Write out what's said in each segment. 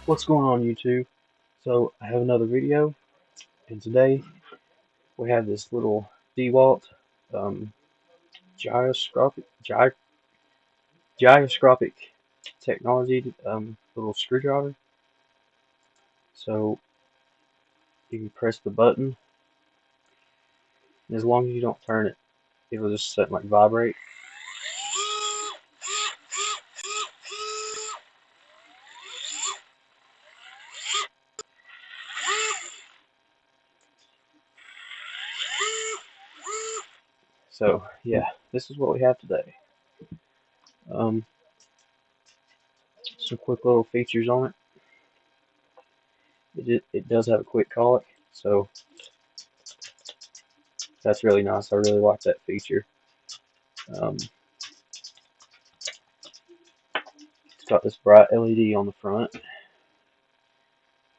What's going on YouTube? So I have another video, and today we have this little DeWalt um, gyroscopic gyroscopic technology little screwdriver. So you can press the button, and as long as you don't turn it, it'll just set like vibrate. So yeah, this is what we have today. Um, some quick little features on it. It does have a quick colic, so that's really nice. I really like that feature. Um, it's got this bright LED on the front.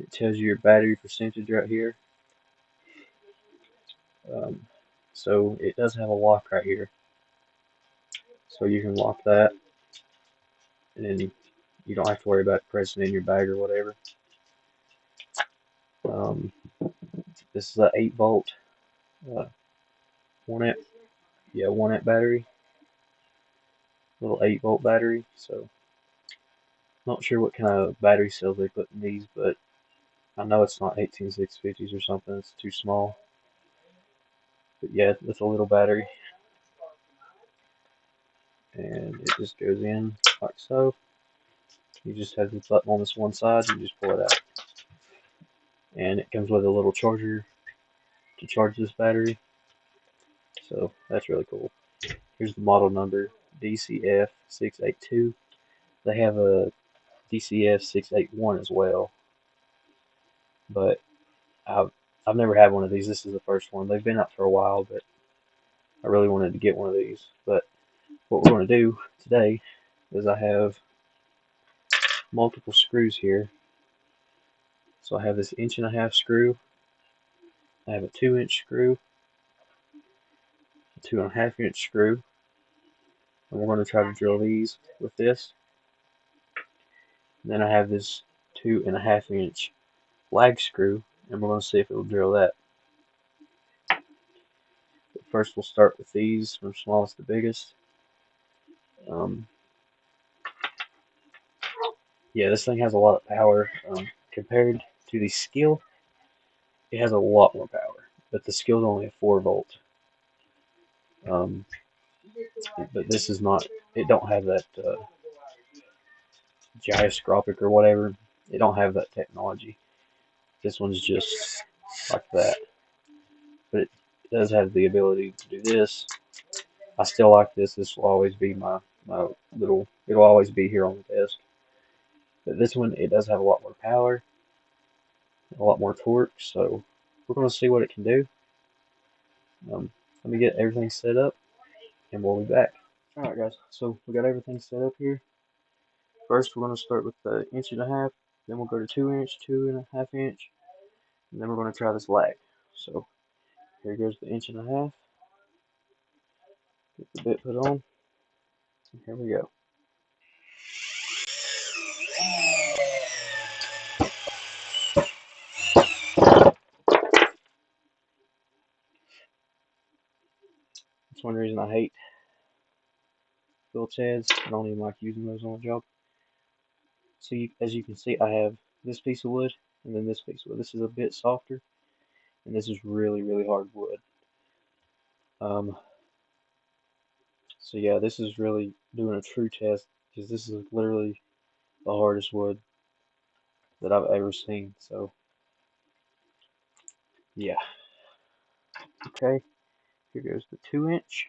It tells you your battery percentage right here. Um, so it does have a lock right here. So you can lock that, and then you don't have to worry about pressing in your bag or whatever. Um, this is a 8-volt, uh, 1 amp battery, little 8-volt battery. So not sure what kind of battery cells they put in these, but I know it's not 18650s or something. It's too small. But yeah, it's a little battery, and it just goes in like so. You just have this button on this one side, you just pull it out. And it comes with a little charger to charge this battery. So that's really cool. Here's the model number, DCF682. They have a DCF681 as well, but I've never had one of these. This is the first one. They've been out for a while, but I really wanted to get one of these. But what we're going to do today is I have multiple screws here. So I have this 1.5-inch screw. I have a 2-inch screw, a 2.5-inch screw, and we're going to try to drill these with this. And then I have this 2.5-inch lag screw, and we're going to see if it will drill that. But first we'll start with these from smallest to biggest. Yeah, this thing has a lot of power. Compared to the Skill, it has a lot more power, but the Skill's only a 4-volt. But this is not, it don't have that gyroscopic or whatever. It don't have that technology. This one's just like that. But it does have the ability to do this. I still like this. This will always be my little, it'll always be here on the desk. But this one, it does have a lot more power, a lot more torque, so we're going to see what it can do. Let me get everything set up, and we'll be back. Alright guys, so we got everything set up here. First, we're going to start with the 1.5 inch, then we'll go to 2-inch, 2.5-inch, and then we're going to try this lag. So here goes the 1.5 inch. Get the bit put on, and here we go. That's one reason I hate Phillips heads. I don't even like using those on the job. So as you can see, I have this piece of wood and then this piece of wood. This is a bit softer, and this is really, really hard wood. So yeah, this is really doing a true test, because this is literally the hardest wood that I've ever seen. So yeah. Okay, here goes the 2-inch.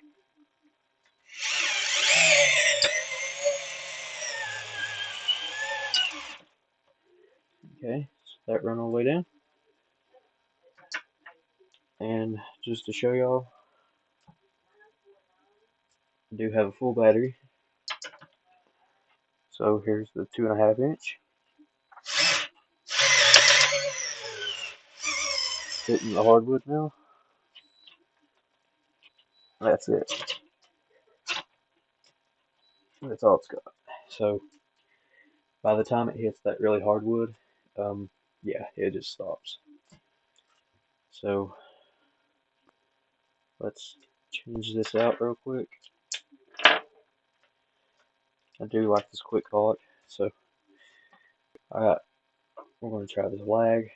Okay, so that run all the way down. And just to show y'all, I do have a full battery. So here's the 2.5 inch. Hitting the hardwood now. That's it. That's all it's got. So by the time it hits that really hard wood, yeah, it just stops. So let's change this out real quick. I do like this quick clock, so we're going to try this lag.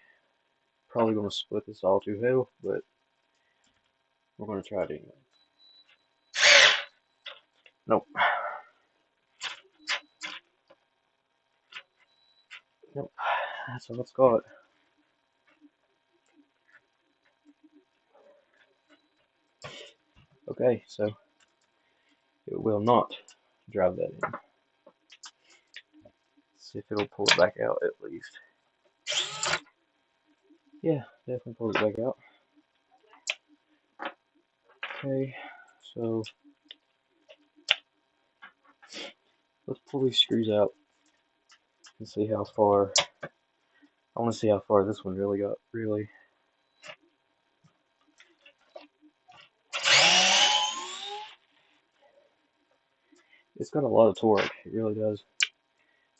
Probably going to split this all to hell, but we're going to try it anyway. Nope. Nope. That's all it's got. Okay, so it will not drive that in. Let's see if it'll pull it back out at least. Yeah, definitely pulls it back out. Okay, so let's pull these screws out and see how far. I want to see how far this one really got. Really. It's got a lot of torque. It really does.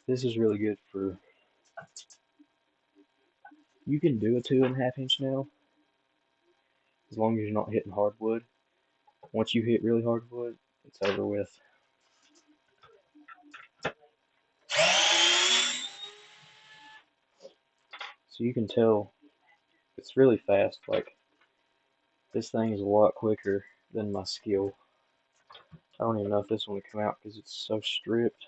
This is really good for. You can do a 2.5-inch nail as long as you're not hitting hardwood. Once you hit really hardwood, it's over with. So you can tell it's really fast. Like, this thing is a lot quicker than my skill. I don't even know if this one will come out because it's so stripped.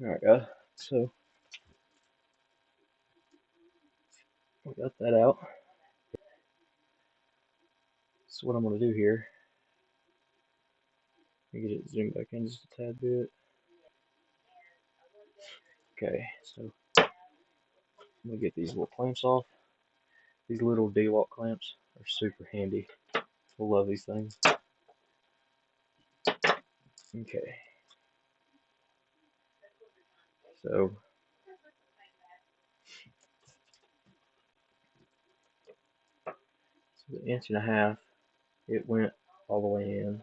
Alright guys, so we got that out. So what I'm going to do here, let me get it zoomed back in just a tad bit. Okay, so I'm going to get these little clamps off. These little DeWalt clamps are super handy. I love these things. Okay. So the 1.5 inch, it went all the way in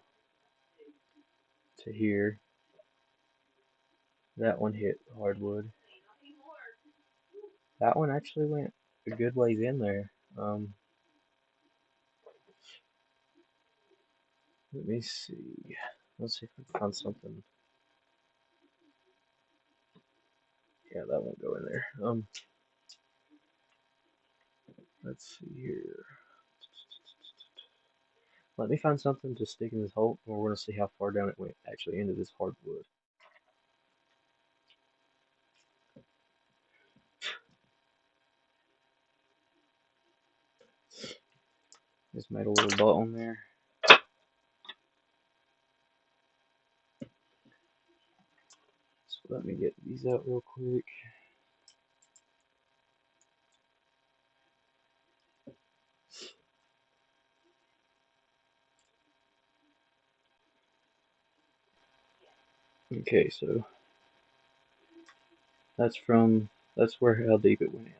to here. That one hit hardwood. That one actually went a good ways in there. Let me see. Let's see if we can find something. Yeah, that won't go in there. Let's see here. Let me find something to stick in this hole, and we're going to see how far down it went actually into this hardwood. Just made a little dot on there. So let me get these out real quick. Okay, so that's where how deep it went in.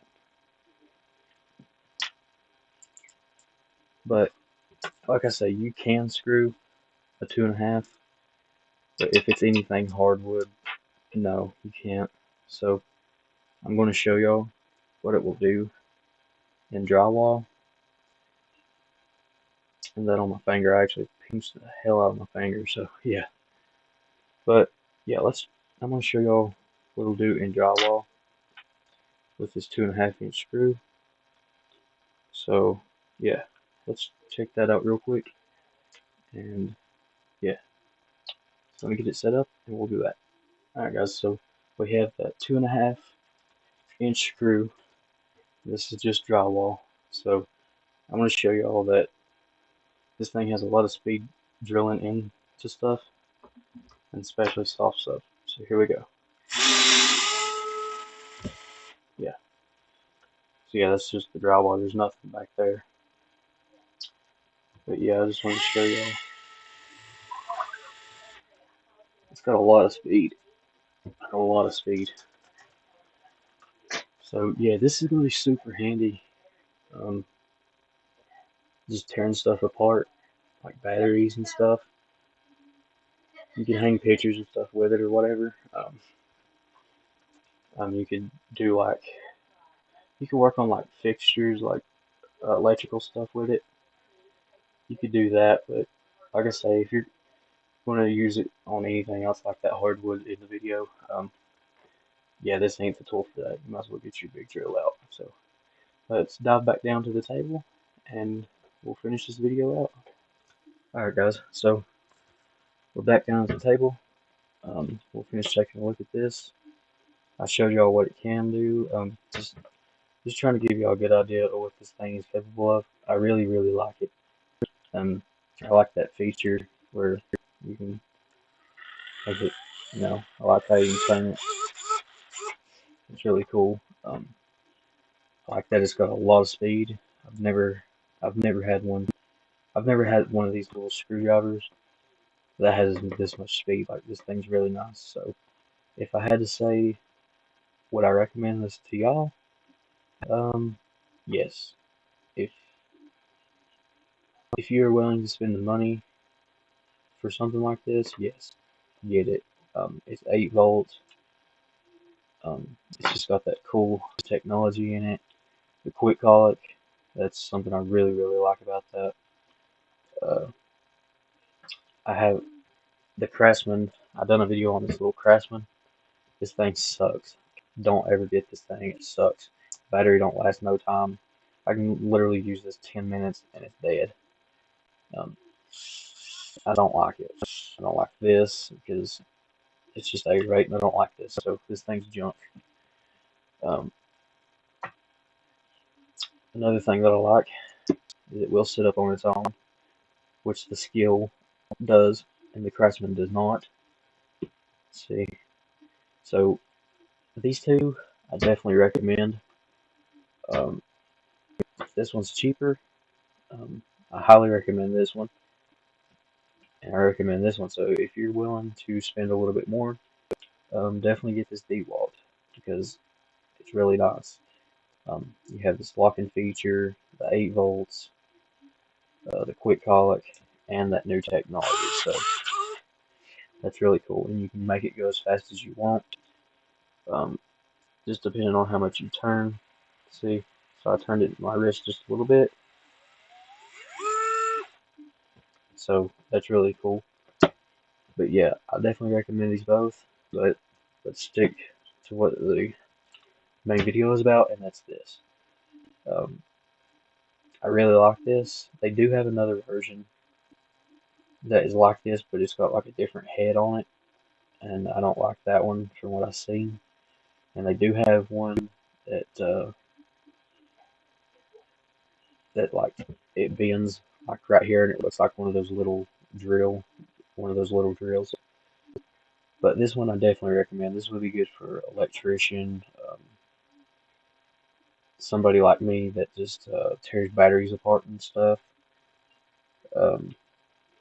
But like I say, you can screw a 2.5, but if it's anything hardwood, no, you can't. So I'm going to show y'all what it will do in drywall. And that on my finger, I actually pinched the hell out of my finger, so yeah. But yeah, I'm going to show y'all what it'll do in drywall with this 2.5-inch screw. So yeah, let's check that out real quick. And yeah, so let me get it set up and we'll do that. Alright guys, so we have that 2.5-inch screw. This is just drywall. So I'm going to show you all that this thing has a lot of speed drilling into stuff, and especially soft stuff. So here we go. Yeah. So yeah, that's just the drywall. There's nothing back there. But yeah, I just wanted to show you all. It's got a lot of speed. A lot of speed. So yeah, this is gonna be super handy. Um, just tearing stuff apart, like batteries and stuff. You can hang pictures and stuff with it or whatever. You could do like you can work on like fixtures, like electrical stuff with it. You could do that, but like I say, if you're going to use it on anything else like that hardwood in the video, yeah, this ain't the tool for that. You might as well get your big drill out. So let's dive back down to the table and we'll finish this video out. Alright guys, so we're back down at the table. We'll finish taking a look at this. I showed y'all what it can do. Just trying to give y'all a good idea of what this thing is capable of. I really, really like it. Um, I like that feature where you can make it, I like how you can turn it. It's really cool. I like that it's got a lot of speed. I've never, I've never had one. I've never had one of these little screwdrivers that has this much speed. Like this thing's really nice. So if I had to say, would I recommend this to y'all? Yes. If if you're willing to spend the money for something like this, yes, get it. It's 8 volts. It's just got that cool technology in it. The quick colic, that's something I really, really like about that. Uh, I have the Craftsman. I've done a video on this little Craftsman. This thing sucks. Don't ever get this thing. It sucks. Battery don't last no time. I can literally use this 10 minutes and it's dead. Um, I don't like it. I don't like this because it's just A-rate and I don't like this. So this thing's junk. Um, Another thing that I like is it will sit up on its own, which the Skill does and the Craftsman does not. Let's see. So these two I definitely recommend. Um, this one's cheaper. Um, I highly recommend this one, and I recommend this one. So if you're willing to spend a little bit more, definitely get this DeWalt because it's really nice. You have this locking feature, the 8 volts, the quick colic, and that new technology. So that's really cool, and you can make it go as fast as you want, um, just depending on how much you turn. See, so I turned it my wrist just a little bit, so that's really cool. But yeah, I definitely recommend these both. But let's stick to what the main video is about, and that's this. Um, I really like this. They do have another version that is like this, but it's got like a different head on it, and I don't like that one from what I've seen. And they do have one that like it bends like right here, and it looks like one of those little drills. But this one I definitely recommend. This would be good for electrician, somebody like me that just tears batteries apart and stuff. Um,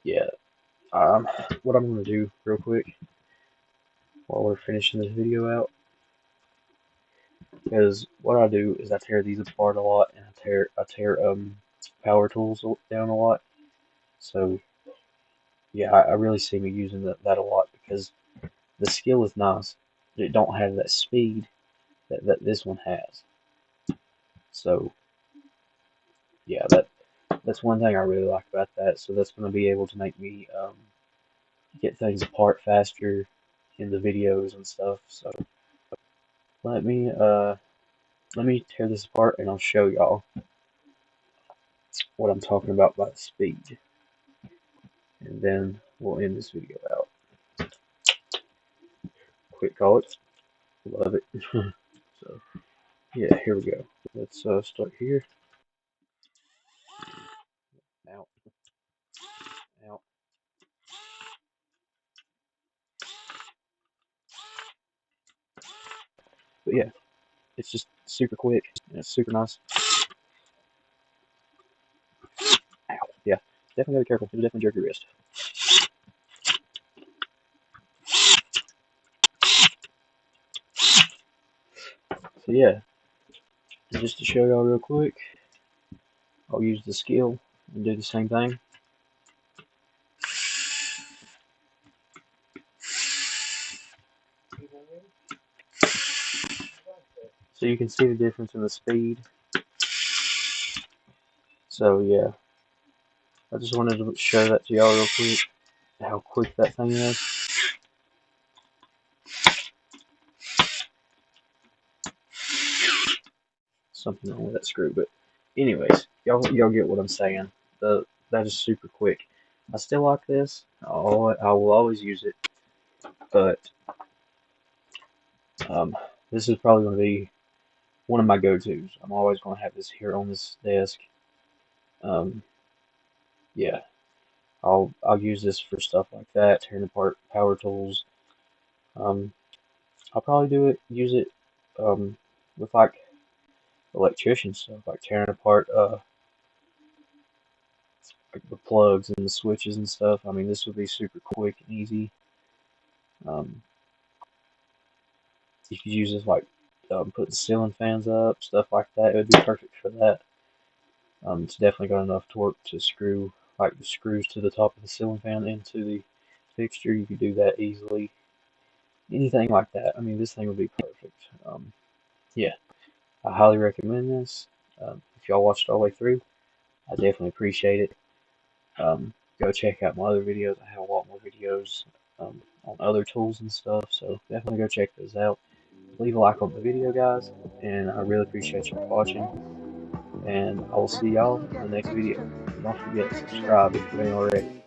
yeah. What I'm gonna do real quick while we're finishing this video out, because what I do is I tear these apart a lot, and I tear power tools down a lot. So yeah, I really see me using that a lot because the skill is nice, but it don't have that speed that this one has. So yeah, that's one thing I really like about that. So that's going to be able to make me get things apart faster in the videos and stuff. So let me uh let me tear this apart and I'll show y'all what I'm talking about by speed. And then we'll end this video out. Quick call it. Love it. So yeah, here we go. Let's start here. Out. Out. But yeah, it's just super quick and it's super nice. Ow. Yeah, definitely gotta be careful. It'll definitely jerk your wrist. So yeah, Just to show y'all real quick, I'll use the skill and do the same thing. So you can see the difference in the speed. So yeah, I just wanted to show that to y'all real quick, how quick that thing is. Something wrong with that screw, but anyways, y'all get what I'm saying. That is super quick. I still like this. I will always use it, but this is probably going to be one of my go-tos. I'm always going to have this here on this desk. Um, yeah, I'll use this for stuff like that, tearing apart power tools. Um, I'll probably use it with like electrician stuff, like tearing apart like the plugs and the switches and stuff. I mean, this would be super quick and easy. Um, you could use this like putting ceiling fans up, stuff like that. It would be perfect for that. It's definitely got enough torque to screw like the screws to the top of the ceiling fan into the fixture. You could do that easily. Anything like that. I mean, this thing would be perfect. Yeah, I highly recommend this. If y'all watched all the way through, I definitely appreciate it. Go check out my other videos. I have a lot more videos on other tools and stuff, so definitely go check those out. Leave a like on the video, guys, and I really appreciate y'all watching. And I will see y'all in the next video. Don't forget to subscribe if you ain't already.